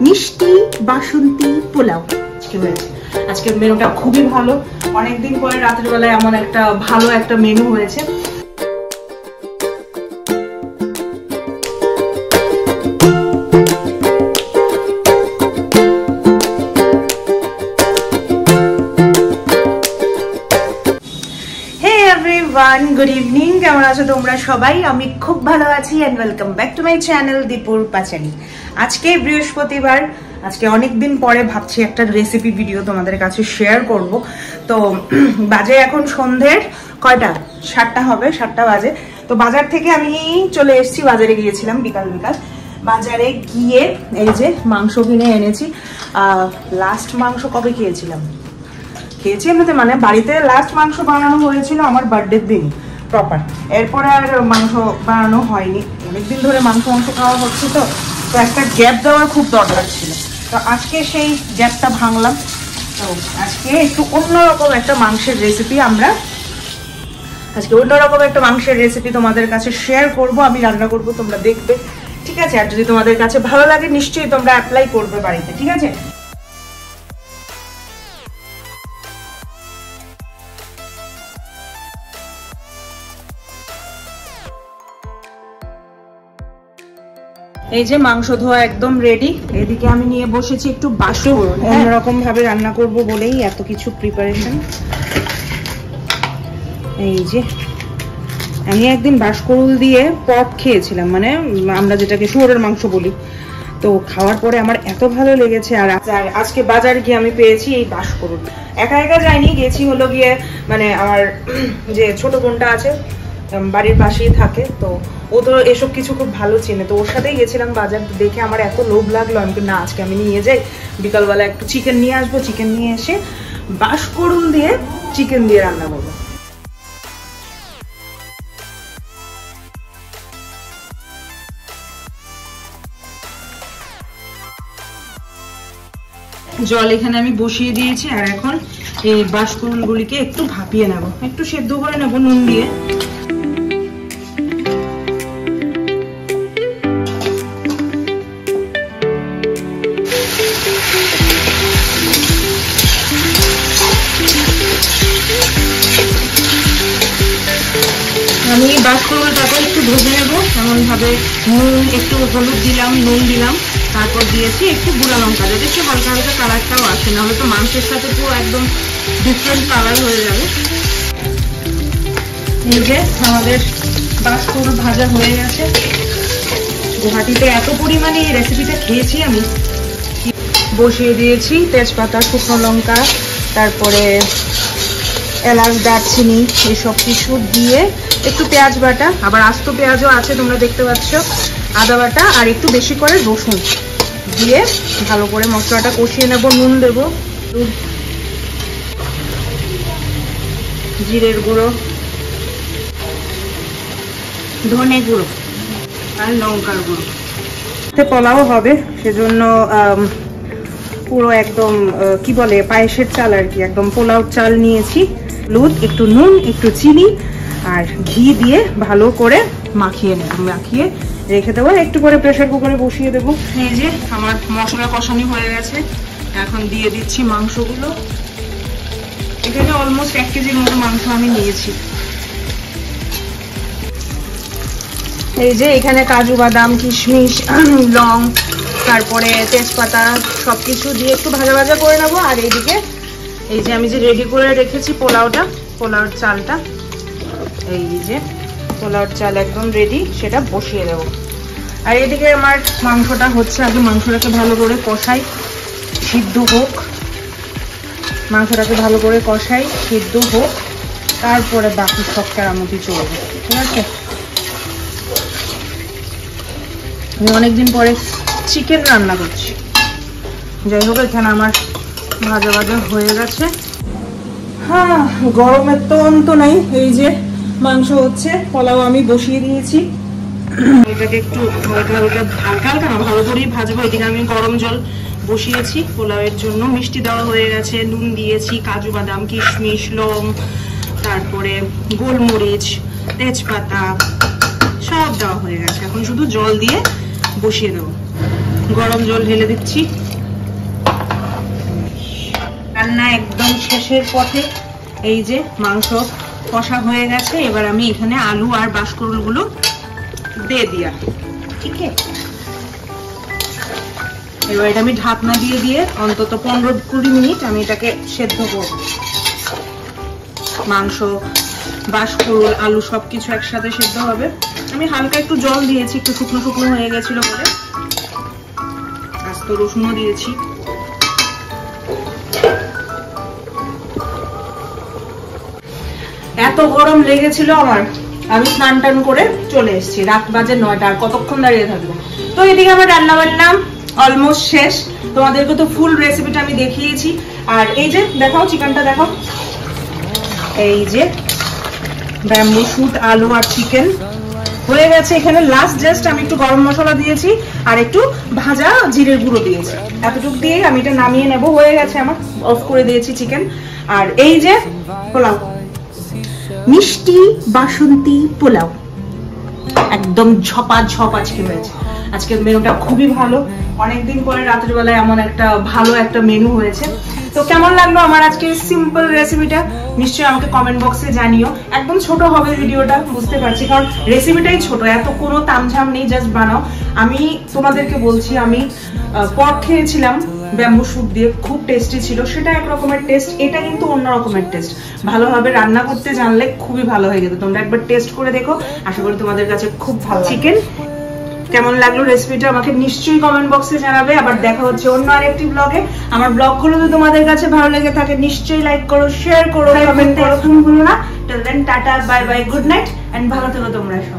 মিষ্টি বাসন্তী পোলাও আজকে হয়েছে। আজকের মেনুটা খুবই ভালো, অনেকদিন পরে রাতের বেলায় এমন একটা ভালো একটা মেনু হয়েছে। গুড ইভিনিং, কেমন আছো তোমরা সবাই? আমি খুব ভালো আছি and welcome back to my channel দীপুর পাঁচালী। আজকে বৃহস্পতিবার, আজকে অনেকদিন পরে ভাবছি একটা রেসিপি ভিডিও তোমাদের কাছে শেয়ার করব। তো বাজে এখন সন্ধ্যের কয়টা, 7টা হবে, 7টা বাজে। তো বাজার থেকে আমি চলে এসেছি, বাজারে গিয়েছিলাম বিকাল বাজারে গিয়ে এই যে মাংস কিনে এনেছি। লাস্ট মাংস কবে খেয়েছিলাম এমনিতে, মানে বাড়িতে লাস্ট মাংস বানানো হয়েছিল আমার বার্থডের দিন প্রপার, এরপরে আর মাংস বানানো হয়নি। অনেকদিন ধরে মাংস খাওয়া হচ্ছে, তো একটা গ্যাপ দেওয়ার খুব দরকার ছিল। তো আজকে সেই গ্যাপটা ভাঙলাম। তো আজকে একটু অন্যরকম একটা মাংসের রেসিপি তোমাদের কাছে শেয়ার করব। আমি রান্না করব, তোমরা দেখবে, ঠিক আছে? আর যদি তোমাদের কাছে ভালো লাগে নিশ্চয়ই তোমরা অ্যাপ্লাই করবে বাড়িতে, ঠিক আছে? এই যে মাংস ধোয়া একদম রেডি। এদিকে আমি নিয়ে বসেছি একটু বাসু, অন্যরকম ভাবে রান্না করব বলেই এত কিছু প্রিপারেশন। এই যে আমি একদিন বাঁশকরুল দিয়ে পপ খেয়েছিলাম, মানে আমরা যেটাকে শুয়োরের মাংস বলি। তো খাওয়ার পরে আমার এত ভালো লেগেছে। আর আজকে বাজার গিয়ে আমি পেয়েছি এই বাঁশকরুল। একা যাইনি, গেছি হলো গিয়ে, মানে আমার যে ছোট বোনটা আছে বাড়ির পাশেই থাকে, তো ও তো এসব কিছু খুব ভালো চেনে, তো ওর সাথেই গেছিলাম বাজার। দেখে আমার এত লোভ লাগলো, আমি না আজকে আমি নিয়ে যাই, বিকালবেলা একটু চিকেন নিয়ে আসবো, চিকেন নিয়ে এসে বাঁশকরুল দিয়ে চিকেন দিয়ে রান্না করবো। জল এখানে আমি বসিয়ে দিয়েছি, আর এখন এই বাঁশকরুল গুলিকে একটু ভাপিয়ে নেব, একটু সেদ্ধ করে নেব নুন দিয়ে। আমি বাঁশকরুলটাকে একটু ভেজে নেবো, এমন ভাবে নুন, একটু হলুদ দিলাম, নুন দিলাম, তারপর দিয়েছি একটু গুঁড়া লঙ্কা, যাতে একটু হালকা হালকা কালারটাও আসে, নাহলে তো মাংসের সাথে পুরো একদম ডিফারেন্ট কালার হয়ে যাবে। এই যে আমাদের বাঁশকরুল ভাজা হয়ে গেছে। গুয়াহাটিতে এত পরিমাণে এই রেসিপিটা খেয়েছি আমি। বসিয়ে দিয়েছি তেজপাতা, শুকনো লঙ্কা, তারপরে এলাচ, দারচিনি, এসব কিছু দিয়ে একটু পেঁয়াজ বাটা, আবার আস্ত পেঁয়াজও আছে তোমরা দেখতে পাচ্ছ, আদা বাটা, আর একটু বেশি করে রসুন দিয়ে ভালো করে মশলাটা কষিয়ে নেব। নুন দেব, জিরের গুঁড়ো, ধনে গুঁড়ো আর লঙ্কার গুঁড়ো। পোলাও হবে, সেজন্য পুরো একদম কি বলে পায়েসের চাল আর কি, একদম পোলাও চাল নিয়েছি। হলুদ, একটু নুন, একটু চিনি আর ঘি দিয়ে ভালো করে মাখিয়ে রেখে দেবো। একটু করে প্রেসার কুকারে বসিয়ে দেবো। এই যে আমার মশলা কষানি হয়ে গেছে, এখন দিয়ে দিচ্ছি মাংসগুলো। এখানে অলমোস্ট 1 কেজির মতো মাংস আমি নিয়েছি। এই যে এখানে কাজু বাদাম, কিশমিশ, লং, তারপরে তেজপাতা সবকিছু দিয়ে একটু ভাজা করে নেবো। আর এইদিকে এই যে আমি যে রেডি করে রেখেছি পোলাওর চালটা, এই যে পোলাওর চাল একদম রেডি, সেটা বসিয়ে দেবো। আর এদিকে আমার মাংসটা হচ্ছে, আগে মাংসটাকে ভালো করে কষাই, সিদ্ধ হোক, তারপরে বাকি সব কেরামতি চলবে, ঠিক আছে? আমি অনেকদিন পরে চিকেন রান্না করছি। যাই হোক, এখানে আমার ভাজা হয়ে গেছে। হ্যাঁ, গরমের তো অন্ত নাই। এই যে মাংস হচ্ছে, পোলাও আমি বসিয়ে দিয়েছি। এটাকে একটু হালকা না ভালো করেই ভাজবো। এদিকে আমি গরম জল বসিয়েছি পোলাওয়ের জন্য। মিষ্টি দেওয়া হয়ে গেছে, নুন দিয়েছি, কাজু বাদাম, কিশমিশ, লং, তারপরে গোলমরিচ, তেজপাতা সব দেওয়া হয়ে গেছে। এখন শুধু জল দিয়ে বসিয়ে দেবো। গরম জল ঢেলে দিচ্ছি। রান্না একদম শেষের পথে। এই যে মাংস কষা হয়ে গেছে, এবার আমি এখানে আলু আর বাঁশকুড়ুল গুলো দিয়ে দিয়া, ঠিক আছে। এবার এটা আমি ঢাকনা দিয়ে দিয়ে অন্তত 15-20 মিনিট আমি এটাকে সেদ্ধ করব। মাংস, বাঁশকুড়ুল, আলু সবকিছু একসাথে সেদ্ধ হবে। আমি হালকা একটু জল দিয়েছি, একটু শুকনো শুকনো হয়ে গেছিল বলে। আস্ত রসুনও দিয়েছি। এত গরম লেগেছিল আমার, আমি স্নান টান করে চলে এসেছি। রাত বাজে 9টা, আর কতক্ষণ দাঁড়িয়ে থাকবো। তো এদিকে আমার রান্না বান্না অলমোস্ট শেষ। তোমাদেরকে তো ফুল রেসিপিটা আমি দেখিয়েছি। আর এই যে দেখাও, চিকেনটা দেখাও। এই যে ব্যাম্বু শুট, আলু আর চিকেন হয়ে গেছে। এখানে লাস্ট জাস্ট আমি একটু গরম মশলা দিয়েছি আর একটু ভাজা জিরের গুঁড়ো দিয়েছি। এতটুকু দিয়ে আমি এটা নামিয়ে নেব। হয়ে গেছে আমার, অফ করে দিয়েছি চিকেন। আর এই যে পোলাও, মিষ্টি বাসন্তী পোলাও, একদম ঝপা ঝপ আজকে হয়েছে। আজকের মেনুটা খুবই ভালো। অনেকদিন পরে রাতের বেলায় এমন একটা ভালো একটা মেনু হয়েছে। তো কেমন লাগলো আমার আজকে সিম্পল রেসিপিটা নিশ্চয়ই আমাকে কমেন্ট বক্সে জানিও। একদম ছোট হবে ভিডিওটা, বুঝতে পারছি, কারণ রেসিপিটাই ছোট, এত কোনো তামঝাম নেই, জাস্ট বানাও। আমি তোমাদেরকে বলছি, আমি পট খেয়েছিলাম ব্যাম্বু শুট দিয়ে, খুব টেস্টি ছিল। সেটা এক রকমের টেস্ট, এটা কিন্তু অন্য রকমের টেস্ট। ভালোভাবে রান্না করতে জানলে খুবই ভালো হয়ে যেত। তোমরা একবার টেস্ট করে দেখো, আশা করি তোমাদের কাছে খুব ভালো। চিকেন কেমন লাগলো রেসিপিটা আমাকে নিশ্চয়ই কমেন্ট বক্সে জানাবে। আবার দেখা হচ্ছে অন্য আরেকটি ব্লগে। আমার ব্লগগুলো যদি তোমাদের কাছে ভালো লেগে থাকে নিশ্চয়ই লাইক করো, শেয়ার করো, কমেন্ট করো, ভুলো না। Till then tata, bye bye, good night and ভালো থেকো তোমরা সবাই।